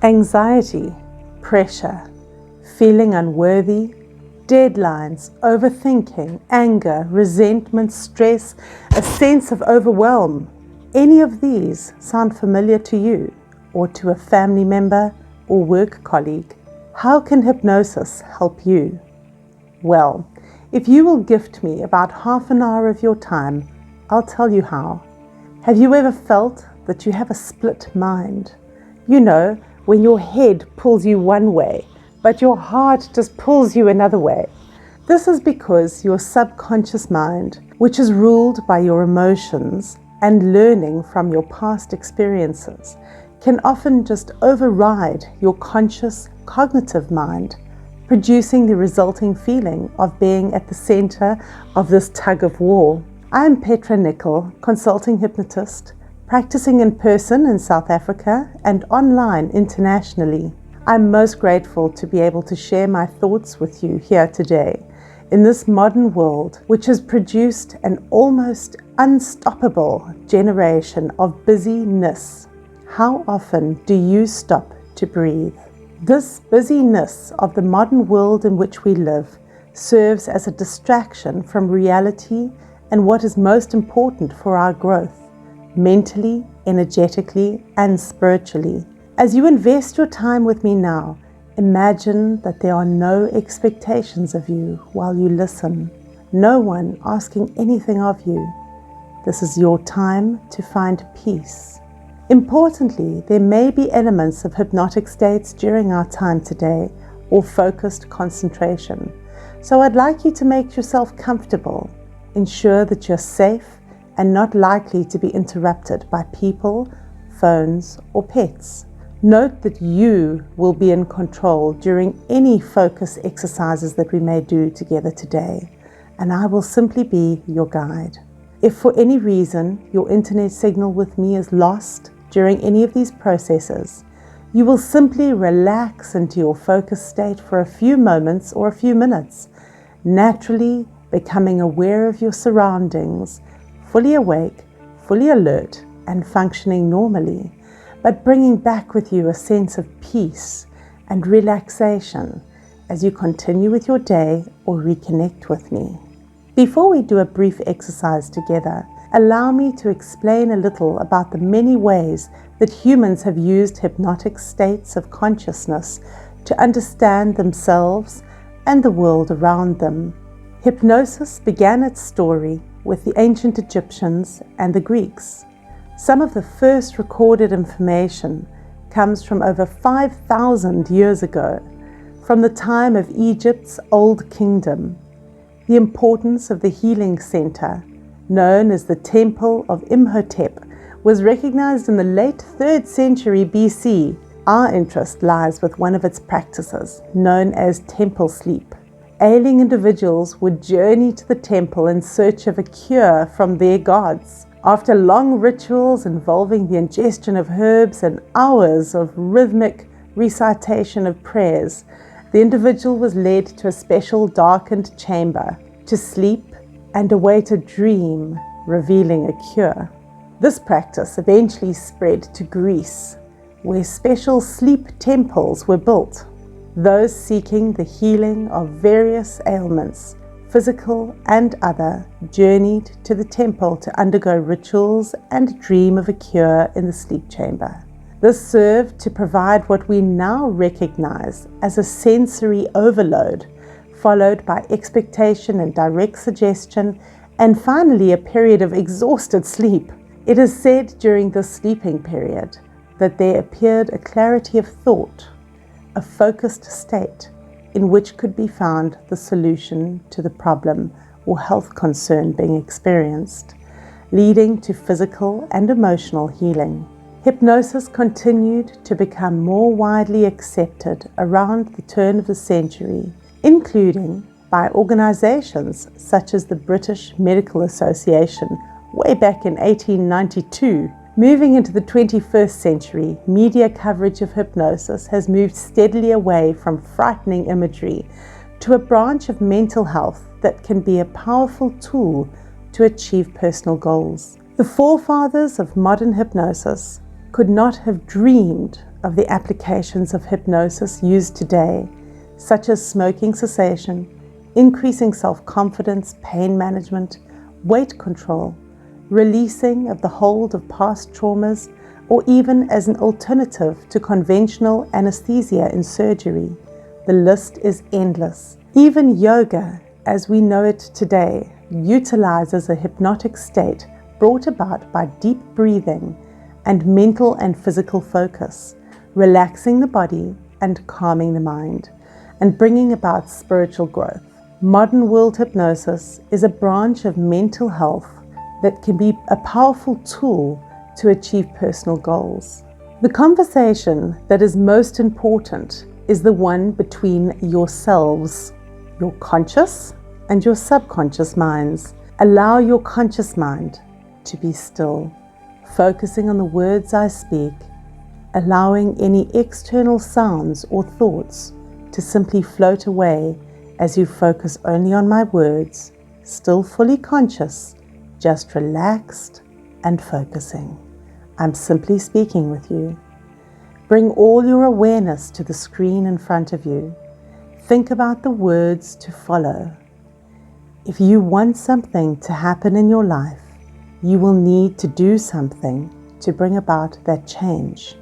Anxiety, pressure, feeling unworthy, deadlines, overthinking, anger, resentment, stress, a sense of overwhelm. Any of these sound familiar to you or to a family member or work colleague? How can hypnosis help you? Well, if you will gift me about half an hour of your time, I'll tell you how. Have you ever felt that you have a split mind? You know, when your head pulls you one way, but your heart just pulls you another way. This is because your subconscious mind, which is ruled by your emotions and learning from your past experiences, can often just override your conscious cognitive mind, producing the resulting feeling of being at the center of this tug of war. I am Petra Nicol, consulting hypnotist, practicing in person in South Africa and online internationally. I'm most grateful to be able to share my thoughts with you here today in this modern world, which has produced an almost unstoppable generation of busyness. How often do you stop to breathe? This busyness of the modern world in which we live serves as a distraction from reality and what is most important for our growth, mentally, energetically, and spiritually. As you invest your time with me now, imagine that there are no expectations of you while you listen, no one asking anything of you. This is your time to find peace. Importantly, there may be elements of hypnotic states during our time today or focused concentration. So I'd like you to make yourself comfortable. Ensure that you're safe and not likely to be interrupted by people, phones, or pets. Note that you will be in control during any focus exercises that we may do together today, and I will simply be your guide. If for any reason your internet signal with me is lost during any of these processes, you will simply relax into your focus state for a few moments or a few minutes, naturally becoming aware of your surroundings, fully awake, fully alert, and functioning normally, but bringing back with you a sense of peace and relaxation as you continue with your day or reconnect with me. Before we do a brief exercise together, allow me to explain a little about the many ways that humans have used hypnotic states of consciousness to understand themselves and the world around them. Hypnosis began its story with the ancient Egyptians and the Greeks. Some of the first recorded information comes from over 5,000 years ago, from the time of Egypt's Old Kingdom. The importance of the healing center, known as the Temple of Imhotep, was recognized in the late 3rd century BC. Our interest lies with one of its practices, known as temple sleep. Ailing individuals would journey to the temple in search of a cure from their gods. After long rituals involving the ingestion of herbs and hours of rhythmic recitation of prayers, the individual was led to a special darkened chamber to sleep and await a dream revealing a cure. This practice eventually spread to Greece, where special sleep temples were built. Those seeking the healing of various ailments, physical and other, journeyed to the temple to undergo rituals and dream of a cure in the sleep chamber. This served to provide what we now recognize as a sensory overload, followed by expectation and direct suggestion, and finally a period of exhausted sleep. It is said during this sleeping period that there appeared a clarity of thought, a focused state in which could be found the solution to the problem or health concern being experienced, leading to physical and emotional healing. Hypnosis continued to become more widely accepted around the turn of the century, including by organizations such as the British Medical Association way back in 1892. Moving into the 21st century, media coverage of hypnosis has moved steadily away from frightening imagery to a branch of mental health that can be a powerful tool to achieve personal goals. The forefathers of modern hypnosis could not have dreamed of the applications of hypnosis used today, such as smoking cessation, increasing self-confidence, pain management, weight control, releasing of the hold of past traumas, or even as an alternative to conventional anesthesia in surgery. The list is endless. Even yoga, as we know it today, utilizes a hypnotic state brought about by deep breathing and mental and physical focus, relaxing the body and calming the mind, and bringing about spiritual growth. Modern world hypnosis is a branch of mental health that can be a powerful tool to achieve personal goals. The conversation that is most important is the one between yourselves, your conscious and your subconscious minds. Allow your conscious mind to be still, focusing on the words I speak, allowing any external sounds or thoughts to simply float away as you focus only on my words, still fully conscious, just relaxed and focusing. I'm simply speaking with you. Bring all your awareness to the screen in front of you. Think about the words to follow. If you want something to happen in your life, you will need to do something to bring about that change.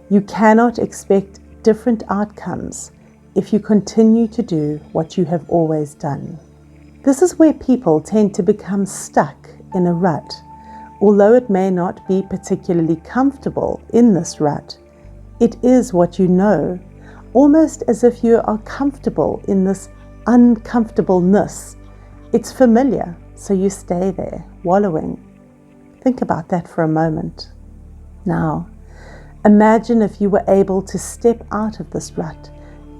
You cannot expect different outcomes if you continue to do what you have always done. This is where people tend to become stuck in a rut. Although it may not be particularly comfortable in this rut, it is what you know, almost as if you are comfortable in this uncomfortableness. It's familiar, so you stay there, wallowing. Think about that for a moment. Now, imagine if you were able to step out of this rut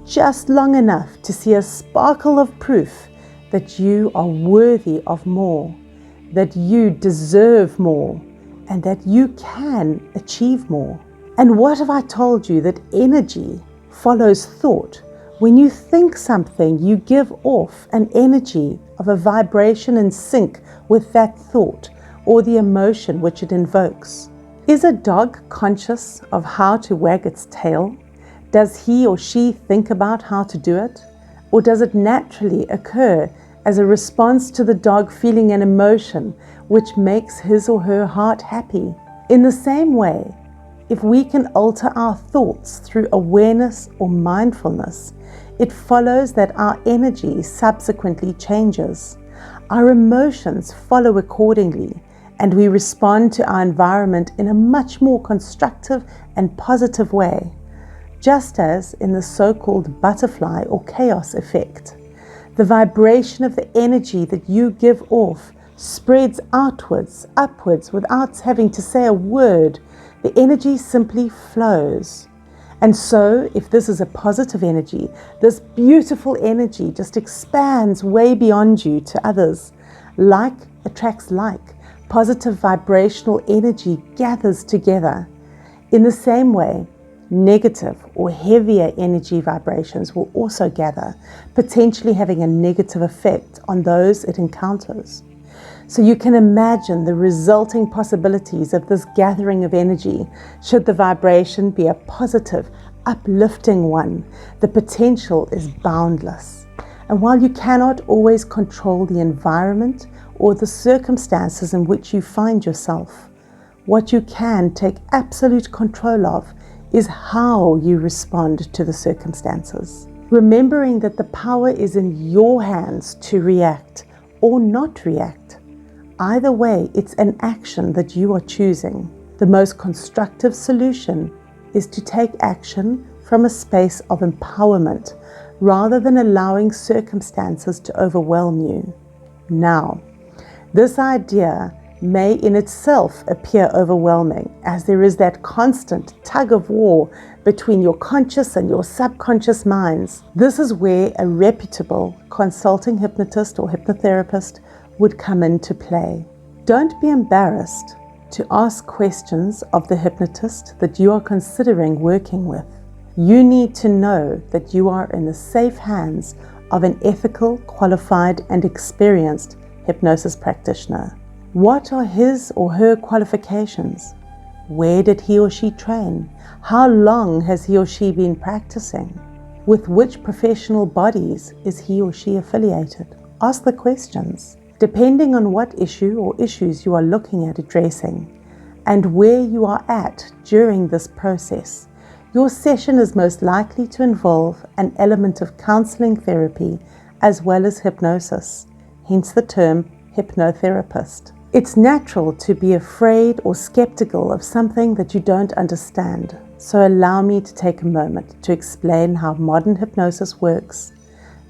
just long enough to see a sparkle of proof that you are worthy of more, that you deserve more, and that you can achieve more. And what if I told you that energy follows thought? When you think something, you give off an energy of a vibration in sync with that thought or the emotion which it invokes. Is a dog conscious of how to wag its tail? Does he or she think about how to do it? Or does it naturally occur as a response to the dog feeling an emotion which makes his or her heart happy? In the same way, if we can alter our thoughts through awareness or mindfulness, it follows that our energy subsequently changes. Our emotions follow accordingly, and we respond to our environment in a much more constructive and positive way, just as in the so-called butterfly or chaos effect. The vibration of the energy that you give off spreads outwards, upwards, without having to say a word. The energy simply flows. And so, if this is a positive energy, this beautiful energy just expands way beyond you to others. Like attracts like. Positive vibrational energy gathers together. In the same way, negative or heavier energy vibrations will also gather, potentially having a negative effect on those it encounters. So you can imagine the resulting possibilities of this gathering of energy. Should the vibration be a positive, uplifting one, the potential is boundless. And while you cannot always control the environment or the circumstances in which you find yourself, what you can take absolute control of is how you respond to the circumstances. Remembering that the power is in your hands to react or not react. Either way, it's an action that you are choosing. The most constructive solution is to take action from a space of empowerment rather than allowing circumstances to overwhelm you. Now, this idea may in itself appear overwhelming, as there is that constant tug of war between your conscious and your subconscious minds. This is where a reputable consulting hypnotist or hypnotherapist would come into play. Don't be embarrassed to ask questions of the hypnotist that you are considering working with. You need to know that you are in the safe hands of an ethical, qualified, and experienced hypnosis practitioner. What are his or her qualifications? Where did he or she train? How long has he or she been practicing? With which professional bodies is he or she affiliated? Ask the questions. Depending on what issue or issues you are looking at addressing and where you are at during this process, your session is most likely to involve an element of counseling therapy as well as hypnosis, hence the term hypnotherapist. It's natural to be afraid or skeptical of something that you don't understand, so allow me to take a moment to explain how modern hypnosis works,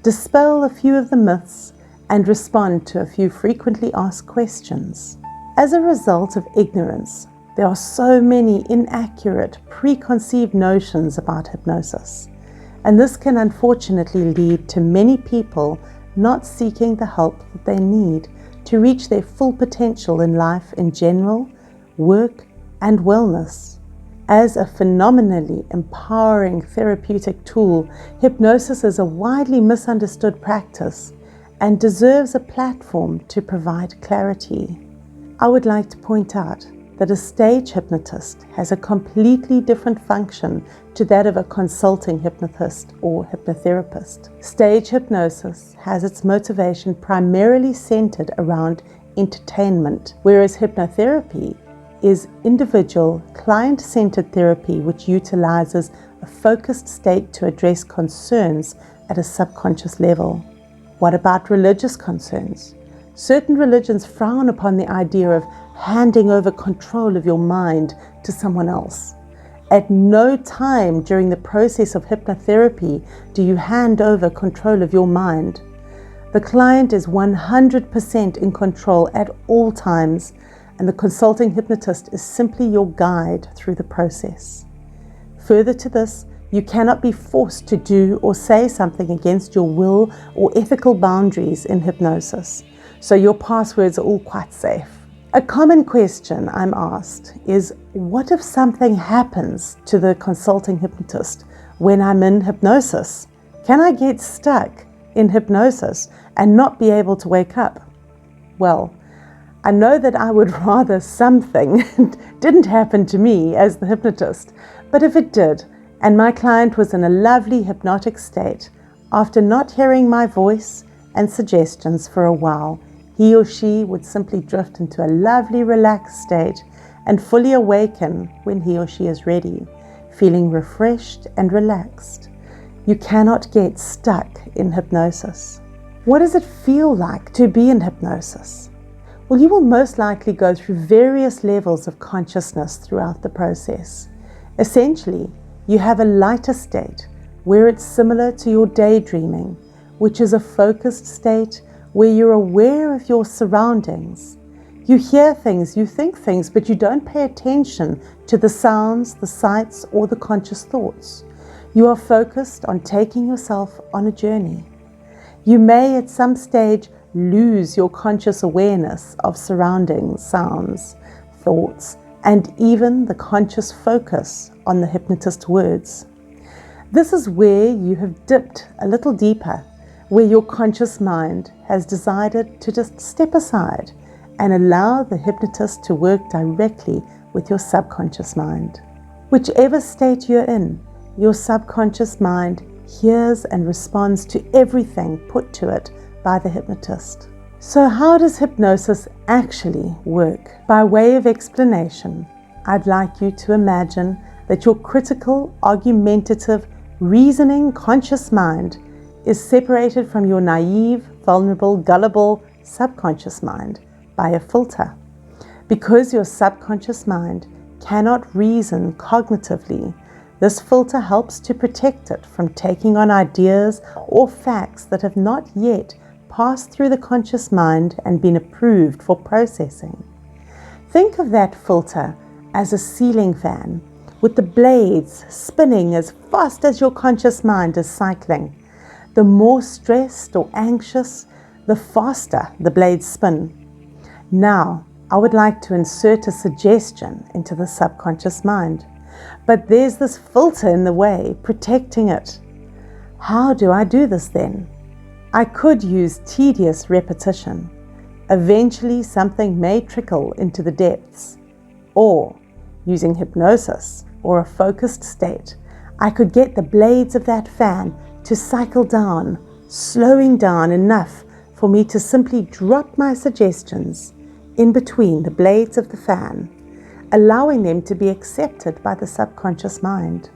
dispel a few of the myths, and respond to a few frequently asked questions. As a result of ignorance, there are so many inaccurate, preconceived notions about hypnosis, and this can unfortunately lead to many people not seeking the help that they need to reach their full potential in life in general, work, and wellness. As a phenomenally empowering therapeutic tool, hypnosis is a widely misunderstood practice and deserves a platform to provide clarity. I would like to point out that a stage hypnotist has a completely different function to that of a consulting hypnotist or hypnotherapist. Stage hypnosis has its motivation primarily centered around entertainment, whereas hypnotherapy is individual, client-centered therapy which utilizes a focused state to address concerns at a subconscious level. What about religious concerns? Certain religions frown upon the idea of handing over control of your mind to someone else. At no time during the process of hypnotherapy do you hand over control of your mind. The client is 100% in control at all times, and the consulting hypnotist is simply your guide through the process. Further to this, you cannot be forced to do or say something against your will or ethical boundaries in hypnosis, so your passwords are all quite safe. A common question I'm asked is, what if something happens to the consulting hypnotist when I'm in hypnosis? Can I get stuck in hypnosis and not be able to wake up? Well, I know that I would rather something didn't happen to me as the hypnotist, but if it did, and my client was in a lovely hypnotic state, after not hearing my voice and suggestions for a while, he or she would simply drift into a lovely relaxed state and fully awaken when he or she is ready, feeling refreshed and relaxed. You cannot get stuck in hypnosis. What does it feel like to be in hypnosis? Well, you will most likely go through various levels of consciousness throughout the process. Essentially, you have a lighter state where it's similar to your daydreaming, which is a focused state where you're aware of your surroundings. You hear things, you think things, but you don't pay attention to the sounds, the sights, or the conscious thoughts. You are focused on taking yourself on a journey. You may at some stage lose your conscious awareness of surroundings, sounds, thoughts, and even the conscious focus on the hypnotist's words. This is where you have dipped a little deeper, where your conscious mind has decided to just step aside and allow the hypnotist to work directly with your subconscious mind. Whichever state you're in, your subconscious mind hears and responds to everything put to it by the hypnotist. So how does hypnosis actually work? By way of explanation, I'd like you to imagine that your critical, argumentative, reasoning, conscious mind is separated from your naive, vulnerable, gullible, subconscious mind by a filter. Because your subconscious mind cannot reason cognitively, this filter helps to protect it from taking on ideas or facts that have not yet passed through the conscious mind and been approved for processing. Think of that filter as a ceiling fan with the blades spinning as fast as your conscious mind is cycling. The more stressed or anxious, the faster the blades spin. Now, I would like to insert a suggestion into the subconscious mind, but there's this filter in the way, protecting it. How do I do this then? I could use tedious repetition. Eventually something may trickle into the depths. Or using hypnosis or a focused state, I could get the blades of that fan to cycle down, slowing down enough for me to simply drop my suggestions in between the blades of the fan, allowing them to be accepted by the subconscious mind.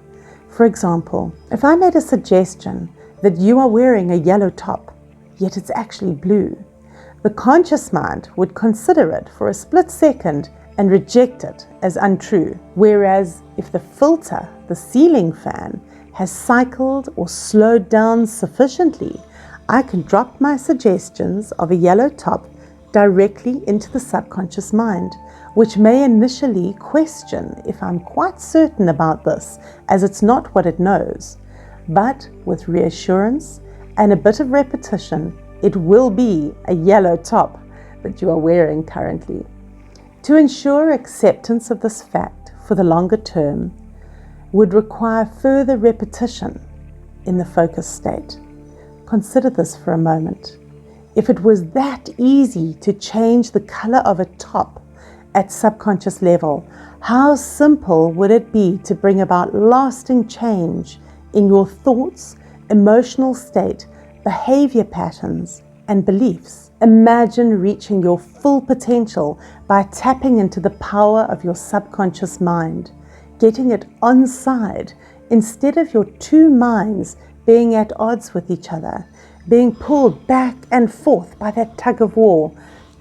For example, if I made a suggestion that you are wearing a yellow top, yet it's actually blue, the conscious mind would consider it for a split second and reject it as untrue. Whereas if the filter, the ceiling fan, has cycled or slowed down sufficiently, I can drop my suggestions of a yellow top directly into the subconscious mind, which may initially question if I'm quite certain about this, as it's not what it knows. But with reassurance and a bit of repetition, it will be a yellow top that you are wearing currently. To ensure acceptance of this fact for the longer term would require further repetition in the focus state. Consider this for a moment. If it was that easy to change the color of a top at subconscious level, how simple would it be to bring about lasting change in your thoughts, emotional state, behavior patterns, and beliefs? Imagine reaching your full potential by tapping into the power of your subconscious mind, getting it on side instead of your two minds being at odds with each other, being pulled back and forth by that tug of war.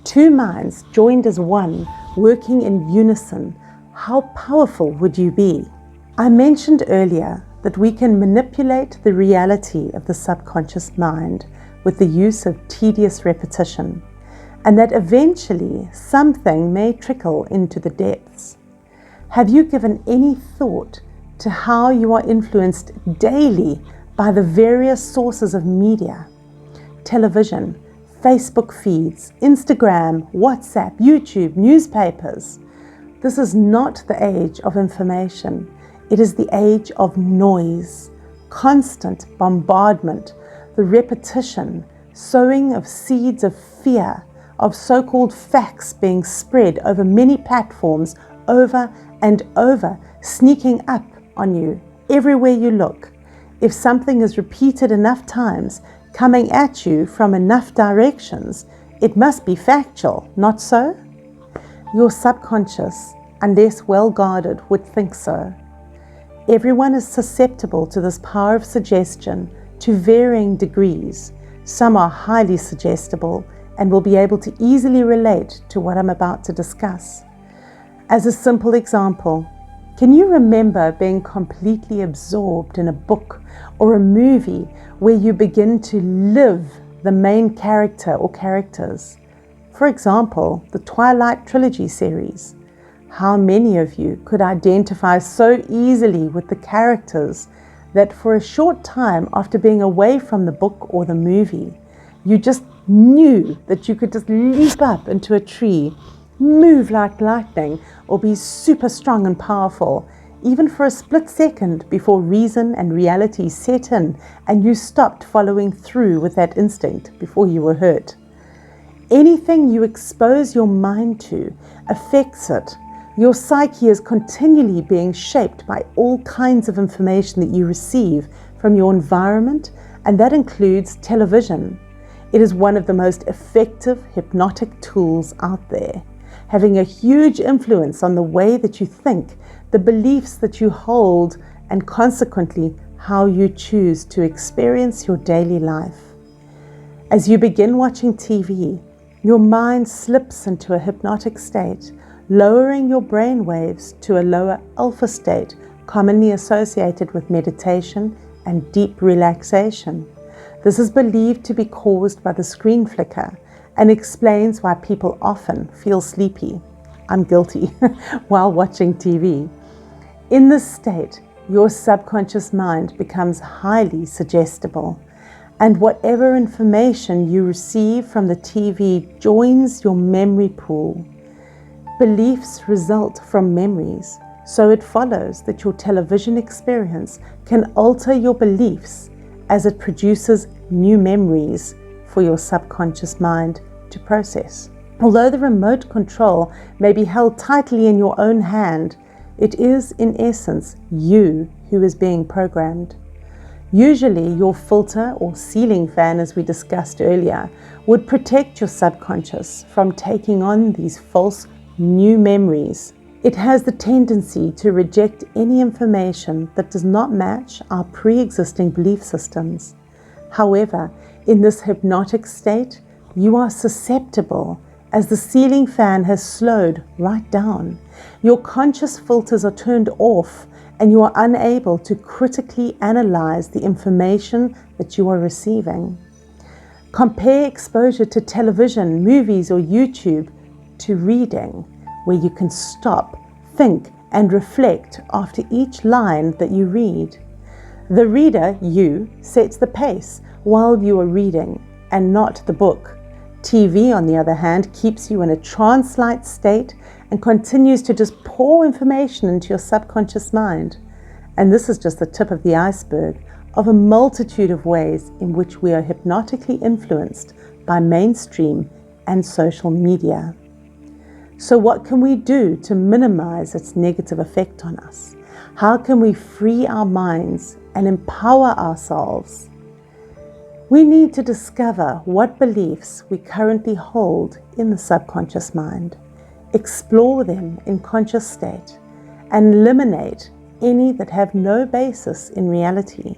Two minds joined as one, working in unison. How powerful would you be? I mentioned earlier that we can manipulate the reality of the subconscious mind with the use of tedious repetition, and that eventually something may trickle into the depths. Have you given any thought to how you are influenced daily by the various sources of media? Television, Facebook feeds, Instagram, WhatsApp, YouTube, newspapers. This is not the age of information. It is the age of noise, constant bombardment, the repetition, sowing of seeds of fear, of so-called facts being spread over many platforms over and over, sneaking up on you everywhere you look. If something is repeated enough times, coming at you from enough directions, it must be factual, not so? Your subconscious, unless well guarded, would think so. Everyone is susceptible to this power of suggestion to varying degrees. Some are highly suggestible and will be able to easily relate to what I'm about to discuss. As a simple example, can you remember being completely absorbed in a book or a movie where you begin to live the main character or characters? For example, the Twilight trilogy series. How many of you could identify so easily with the characters that for a short time after being away from the book or the movie, you just knew that you could just leap up into a tree, move like lightning, or be super strong and powerful, even for a split second before reason and reality set in and you stopped following through with that instinct before you were hurt? Anything you expose your mind to affects it. Your psyche is continually being shaped by all kinds of information that you receive from your environment, and that includes television. It is one of the most effective hypnotic tools out there, having a huge influence on the way that you think, the beliefs that you hold, and consequently how you choose to experience your daily life. As you begin watching TV, your mind slips into a hypnotic state, lowering your brain waves to a lower alpha state commonly associated with meditation and deep relaxation. This is believed to be caused by the screen flicker and explains why people often feel sleepy. I'm guilty while watching TV. In this state, your subconscious mind becomes highly suggestible, and whatever information you receive from the TV joins your memory pool. Beliefs result from memories, so it follows that your television experience can alter your beliefs as it produces new memories for your subconscious mind to process. Although the remote control may be held tightly in your own hand, It is, in essence, you who is being programmed. Usually, your filter or ceiling fan, as we discussed earlier, would protect your subconscious from taking on these false new memories. It has the tendency to reject any information that does not match our pre-existing belief systems. However, in this hypnotic state, you are susceptible as the ceiling fan has slowed right down. Your conscious filters are turned off and you are unable to critically analyze the information that you are receiving. Compare exposure to television, movies, or YouTube to reading, where you can stop, think, and reflect after each line that you read. The reader, you, sets the pace while you are reading, and not the book. TV, on the other hand, keeps you in a trance-like state and continues to just pour information into your subconscious mind. And this is just the tip of the iceberg of a multitude of ways in which we are hypnotically influenced by mainstream and social media. So what can we do to minimize its negative effect on us? How can we free our minds and empower ourselves? We need to discover what beliefs we currently hold in the subconscious mind, explore them in conscious state, and eliminate any that have no basis in reality.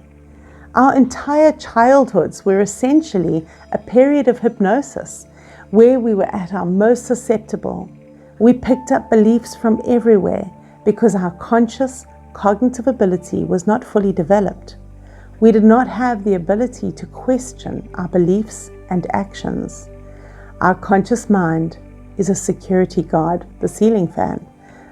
Our entire childhoods were essentially a period of hypnosis where we were at our most susceptible. We picked up beliefs from everywhere because our conscious cognitive ability was not fully developed. We did not have the ability to question our beliefs and actions. Our conscious mind is a security guard, the ceiling fan,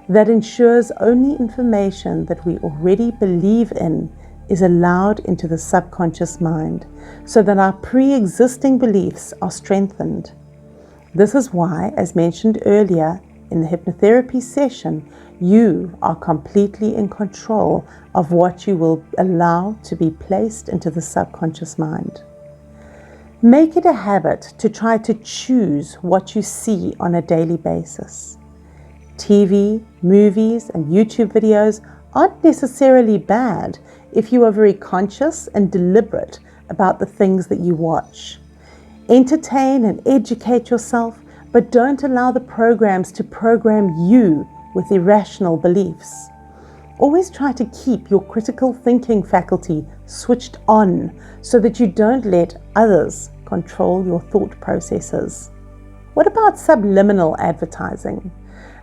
that ensures only information that we already believe in is allowed into the subconscious mind, so that our pre-existing beliefs are strengthened. This is why, as mentioned earlier in the hypnotherapy session, you are completely in control of what you will allow to be placed into the subconscious mind. Make it a habit to try to choose what you see on a daily basis. TV, movies, and YouTube videos aren't necessarily bad if you are very conscious and deliberate about the things that you watch. Entertain and educate yourself, but don't allow the programs to program you with irrational beliefs. Always try to keep your critical thinking faculty switched on so that you don't let others control your thought processes. What about subliminal advertising?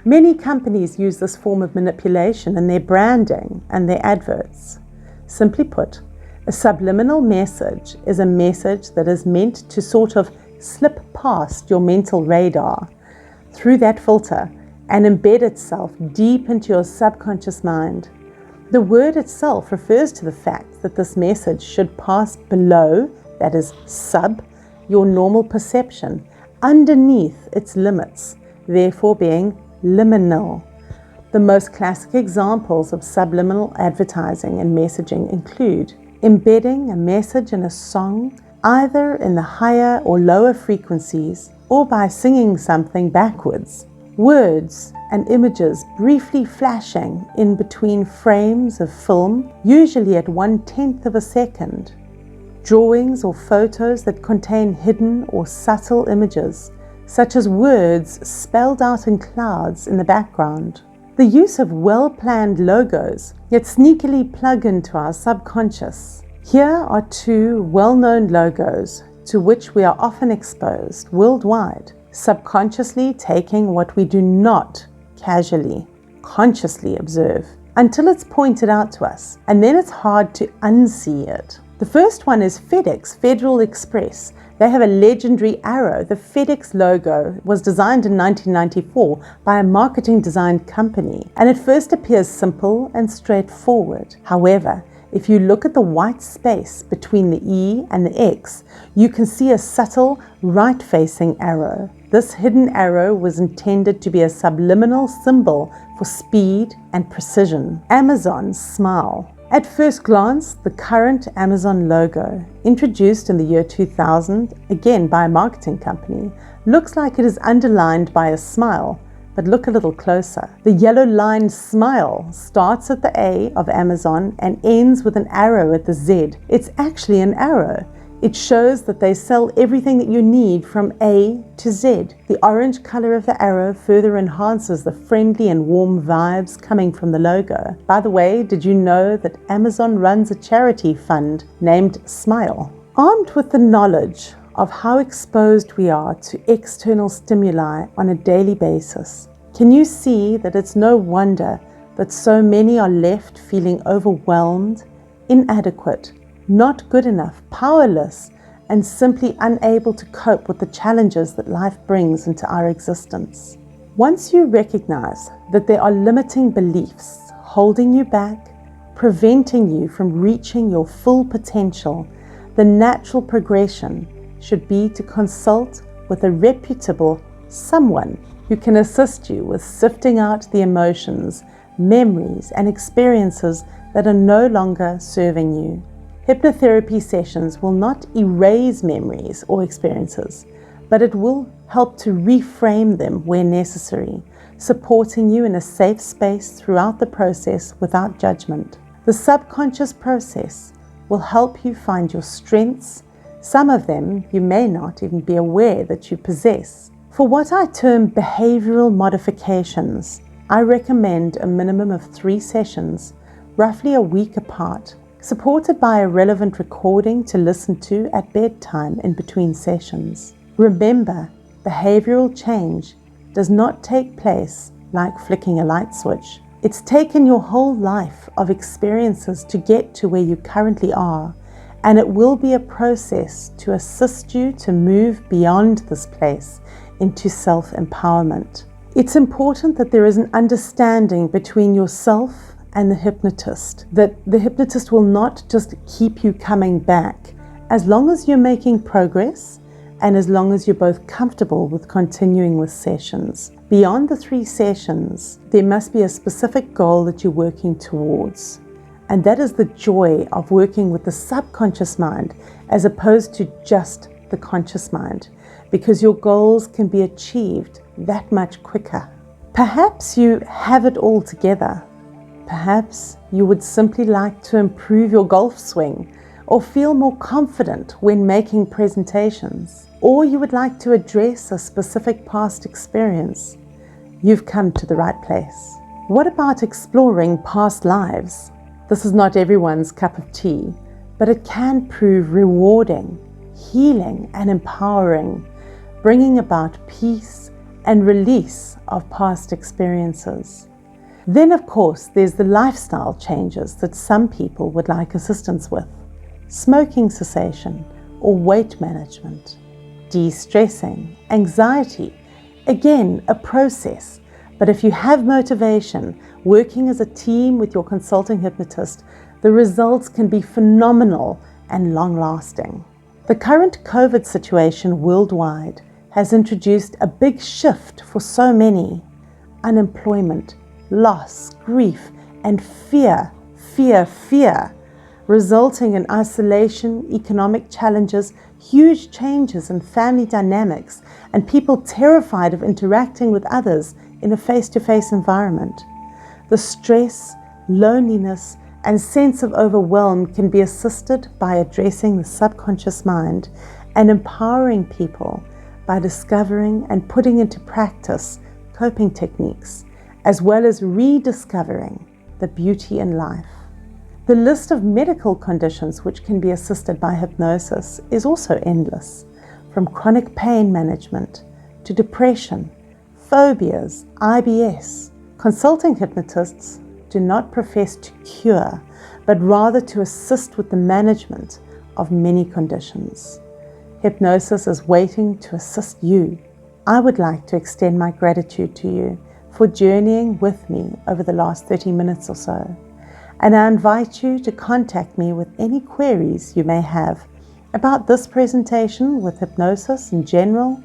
Many companies use this form of manipulation in their branding and their adverts. Simply put, a subliminal message is a message that is meant to sort of slip past your mental radar through that filter and embed itself deep into your subconscious mind. The word itself refers to the fact that this message should pass below, that is sub, your normal perception, underneath its limits, therefore being liminal. The most classic examples of subliminal advertising and messaging include embedding a message in a song, either in the higher or lower frequencies, or by singing something backwards. Words and images briefly flashing in between frames of film, usually at 1/10 of a second. Drawings or photos that contain hidden or subtle images, such as words spelled out in clouds in the background. The use of well-planned logos, yet sneakily plug into our subconscious. Here are two well-known logos to which we are often exposed worldwide, subconsciously taking what we do not casually, consciously observe, until it's pointed out to us, and then it's hard to unsee it. The first one is Fedex, Federal Express. They have a legendary arrow. The Fedex logo was designed in 1994 by a marketing design company, and it first appears simple and straightforward. However, if you look at the white space between the E and the X, you can see a subtle right-facing arrow. This hidden arrow was intended to be a subliminal symbol for speed and precision. Amazon's smile. At first glance, the current Amazon logo, introduced in the year 2000, again by a marketing company, looks like it is underlined by a smile, But look a little closer. The yellow-lined smile starts at the A of Amazon and ends with an arrow at the Z. It's actually an arrow. It shows that they sell everything that you need from A to Z. The orange color of the arrow further enhances the friendly and warm vibes coming from the logo. By the way, did you know that Amazon runs a charity fund named Smile? Armed with the knowledge of how exposed we are to external stimuli on a daily basis, can you see that it's no wonder that so many are left feeling overwhelmed, inadequate, not good enough, powerless, and simply unable to cope with the challenges that life brings into our existence? Once you recognize that there are limiting beliefs holding you back, preventing you from reaching your full potential, the natural progression should be to consult with a reputable someone who can assist you with sifting out the emotions, memories, and experiences that are no longer serving you. Hypnotherapy sessions will not erase memories or experiences, but it will help to reframe them where necessary, supporting you in a safe space throughout the process without judgment. The subconscious process will help you find your strengths. Some of them you may not even be aware that you possess. For what I term behavioral modifications, I recommend a minimum of 3 sessions, roughly a week apart, supported by a relevant recording to listen to at bedtime in between sessions. Remember, behavioral change does not take place like flicking a light switch. It's taken your whole life of experiences to get to where you currently are, and it will be a process to assist you to move beyond this place into self-empowerment. It's important that there is an understanding between yourself and the hypnotist, that the hypnotist will not just keep you coming back. As long as you're making progress and as long as you're both comfortable with continuing with sessions. Beyond the 3 sessions, there must be a specific goal that you're working towards. And that is the joy of working with the subconscious mind as opposed to just the conscious mind, because your goals can be achieved that much quicker. Perhaps you have it all together. Perhaps you would simply like to improve your golf swing or feel more confident when making presentations, or you would like to address a specific past experience. You've come to the right place. What about exploring past lives? This is not everyone's cup of tea, but it can prove rewarding, healing, and empowering, bringing about peace and release of past experiences. Then, of course, there's the lifestyle changes that some people would like assistance with. Smoking cessation or weight management, de-stressing, anxiety. Again, a process. But if you have motivation, working as a team with your consulting hypnotist, the results can be phenomenal and long-lasting. The current COVID situation worldwide has introduced a big shift for so many. Unemployment, loss, grief, and fear, resulting in isolation, economic challenges, huge changes in family dynamics, and people terrified of interacting with others in a face-to-face environment. The stress, loneliness, and sense of overwhelm can be assisted by addressing the subconscious mind and empowering people by discovering and putting into practice coping techniques, as well as rediscovering the beauty in life. The list of medical conditions which can be assisted by hypnosis is also endless, from chronic pain management to depression, phobias, IBS. Consulting hypnotists do not profess to cure, but rather to assist with the management of many conditions. Hypnosis is waiting to assist you. I would like to extend my gratitude to you for journeying with me over the last 30 minutes or so. And I invite you to contact me with any queries you may have about this presentation with hypnosis in general,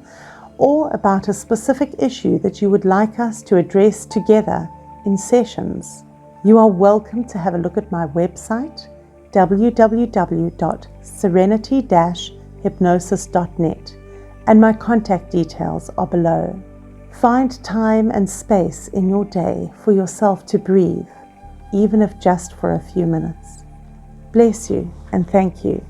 or about a specific issue that you would like us to address together in sessions. You are welcome to have a look at my website, www.serenity-hypnosis.net, and my contact details are below. Find time and space in your day for yourself to breathe, even if just for a few minutes. Bless you and thank you.